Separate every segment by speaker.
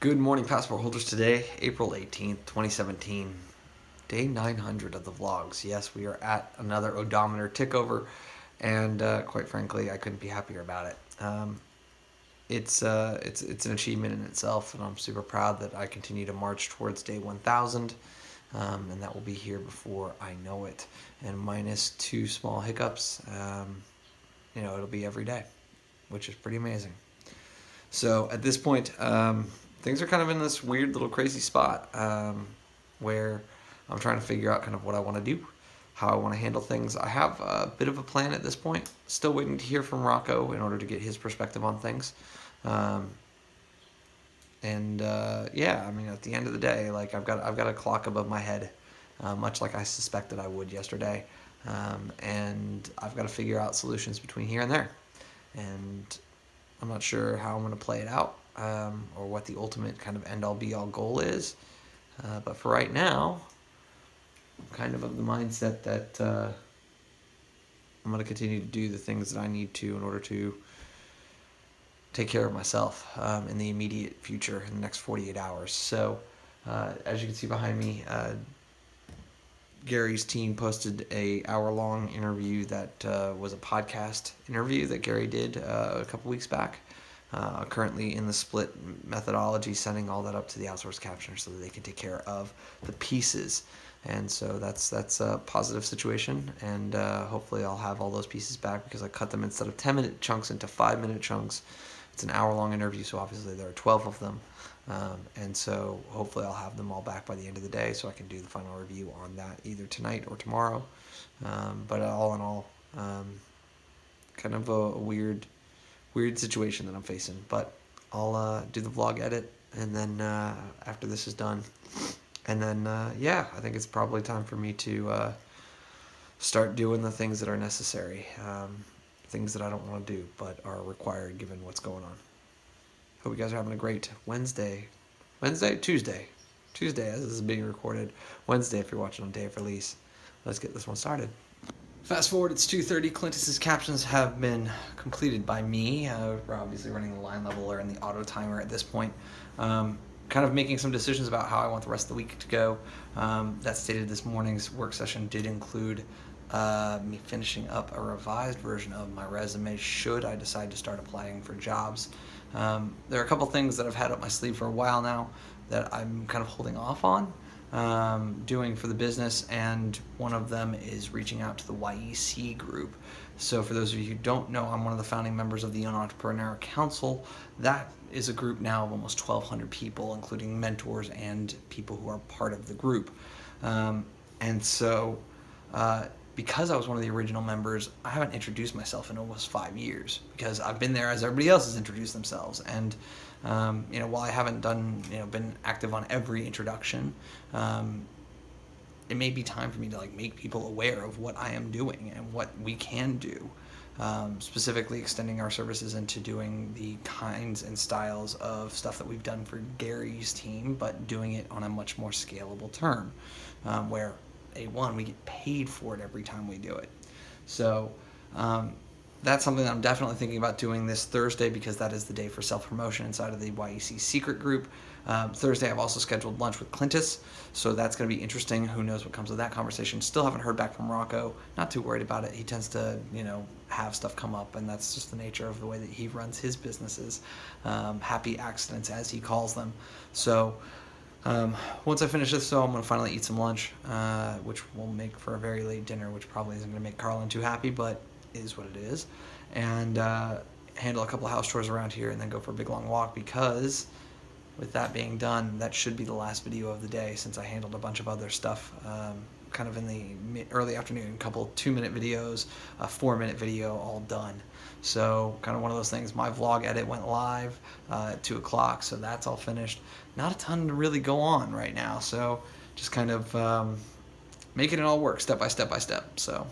Speaker 1: Good morning, passport holders. Today, April 18th, 2017, day 900 of the vlogs. Yes, we are at another odometer tick over, and quite frankly, I couldn't be happier about it. It's an achievement in itself, and I'm super proud that I continue to march towards day 1000, and that will be here before I know it. And minus two small hiccups, it'll be every day, which is pretty amazing. So at this point, things are kind of in this weird little crazy spot where I'm trying to figure out kind of what I want to do, how I want to handle things. I have a bit of a plan at this point. Still waiting to hear from Rocco in order to get his perspective on things. Yeah, I mean, at the end of the day, like I've got a clock above my head, much like I suspected I would yesterday, and I've got to figure out solutions between here and there. And I'm not sure how I'm going to play it out, or what the ultimate kind of end-all be-all goal is. But for right now, I'm kind of the mindset that I'm going to continue to do the things that I need to in order to take care of myself in the immediate future, in the next 48 hours. So, as you can see behind me, Gary's team posted a hour-long interview that was a podcast interview that Gary did a couple weeks back. Currently in the split methodology, sending all that up to the outsourced captioner so that they can take care of the pieces. And so that's a positive situation, and hopefully I'll have all those pieces back because I cut them instead of 10-minute chunks into 5-minute chunks. It's an hour-long interview, so obviously there are 12 of them. And so hopefully I'll have them all back by the end of the day so I can do the final review on that either tonight or tomorrow. But all in all, kind of a weird situation that I'm facing. But I'll do the vlog edit, and then after this is done, and then I think it's probably time for me to start doing the things that are necessary, things that I don't want to do but are required given what's going on. Hope you guys are having a great Tuesday as this is being recorded. Wednesday if you're watching on day of release. Let's get this one started. Fast forward, it's 2:30. Clintus's captions have been completed by me. We're obviously running the line leveler and the auto timer at this point. Kind of making some decisions about how I want the rest of the week to go. That stated this morning's work session did include me finishing up a revised version of my resume should I decide to start applying for jobs. There are a couple things that I've had up my sleeve for a while now that I'm kind of holding off on doing for the business, and one of them is reaching out to the YEC group. So for those of you who don't know, I'm one of the founding members of the Young Entrepreneur Council. That is a group now of almost 1,200 people, including mentors and people who are part of the group. Because I was one of the original members, I haven't introduced myself in almost 5 years because I've been there as everybody else has introduced themselves. And while I haven't been active on every introduction, it may be time for me to make people aware of what I am doing and what we can do. Specifically extending our services into doing the kinds and styles of stuff that we've done for Gary's team, but doing it on a much more scalable term, where we get paid for it every time we do it. So that's something that I'm definitely thinking about doing this Thursday, because that is the day for self-promotion inside of the YEC secret group. Thursday I've also scheduled lunch with Clintus, so that's going to be interesting. Who knows what comes of that conversation. Still haven't heard back from Rocco. Not too worried about it. He tends to have stuff come up, and that's just the nature of the way that he runs his businesses. Happy accidents, as he calls them. So once I finish this, I'm going to finally eat some lunch, which will make for a very late dinner, which probably isn't going to make Carlin too happy, but is what it is. And handle a couple of house chores around here, and then go for a big long walk, because with that being done, that should be the last video of the day, since I handled a bunch of other stuff kind of in the early afternoon. A couple 2-minute videos, a 4-minute video, all done. So kind of one of those things. My vlog edit went live at 2 o'clock, so that's all finished. Not a ton to really go on right now, so just kind of making it all work step by step by step. So,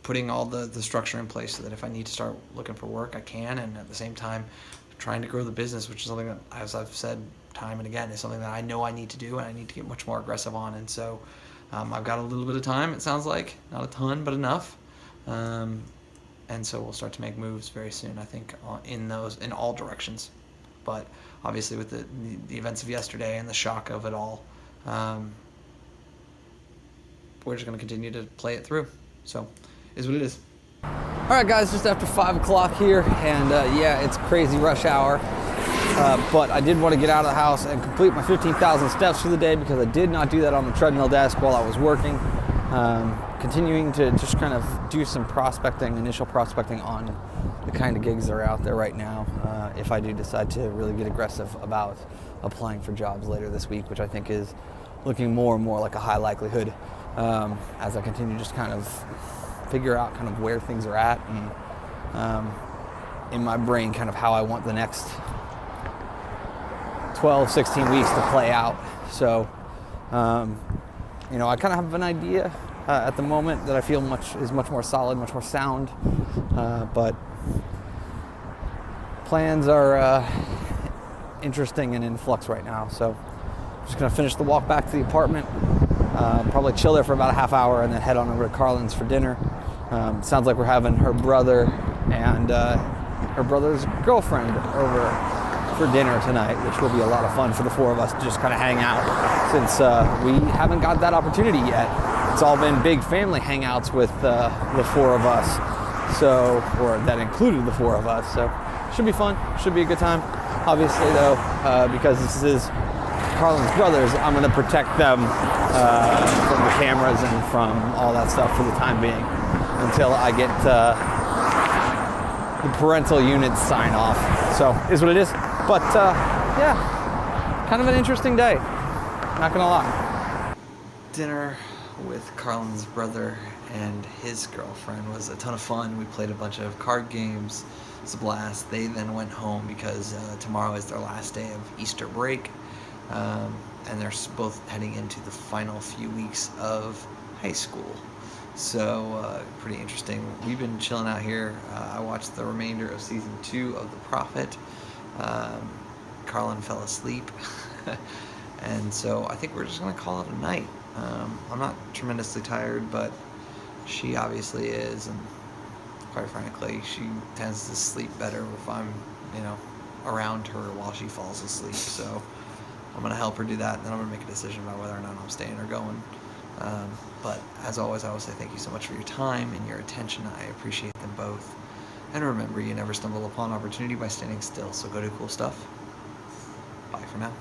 Speaker 1: putting all the structure in place so that if I need to start looking for work, I can, and at the same time trying to grow the business, which is something that, as I've said time and again, is something that I know I need to do and I need to get much more aggressive on. And so I've got a little bit of time, it sounds like. Not a ton, but enough. And so we'll start to make moves very soon, I think, in all directions. But obviously with the events of yesterday and the shock of it all, we're just going to continue to play it through. So, is what it is.
Speaker 2: All right, guys, just after 5 o'clock here, and yeah, it's crazy rush hour. But I did want to get out of the house and complete my 15,000 steps for the day, because I did not do that on the treadmill desk while I was working. Continuing to just kind of do some prospecting, initial prospecting on the kind of gigs that are out there right now, if I do decide to really get aggressive about applying for jobs later this week, which I think is looking more and more like a high likelihood, as I continue to just kind of figure out kind of where things are at, and in my brain kind of how I want the next 12, 16 weeks to play out. So, you know, I kind of have an idea at the moment that I feel is much more solid, much more sound, but plans are interesting and in flux right now. So I'm just gonna finish the walk back to the apartment, probably chill there for about a half hour, and then head on over to Carlin's for dinner. Sounds like we're having her brother and her brother's girlfriend over for dinner tonight, which will be a lot of fun for the four of us to just kind of hang out, since we haven't got that opportunity yet. It's all been big family hangouts with the four of us, so, or that included the four of us, so should be fun, should be a good time. Obviously though, because this is Carlin's brothers, I'm going to protect them from the cameras and from all that stuff for the time being, until I get the parental units sign off. So, is what it is. But, yeah, kind of an interesting day, not gonna lie.
Speaker 1: Dinner with Carlin's brother and his girlfriend was a ton of fun. We played a bunch of card games. It was a blast. They then went home because tomorrow is their last day of Easter break. And they're both heading into the final few weeks of high school. So, pretty interesting. We've been chilling out here. I watched the remainder of season 2 of The Prophet. Carlin fell asleep, and so I think we're just going to call it a night. I'm not tremendously tired, but she obviously is, and quite frankly, she tends to sleep better if I'm, you know, around her while she falls asleep. So I'm going to help her do that, and then I'm going to make a decision about whether or not I'm staying or going. But as always, I will say thank you so much for your time and your attention. I appreciate them both. And remember, you never stumble upon opportunity by standing still, so go do cool stuff. Bye for now.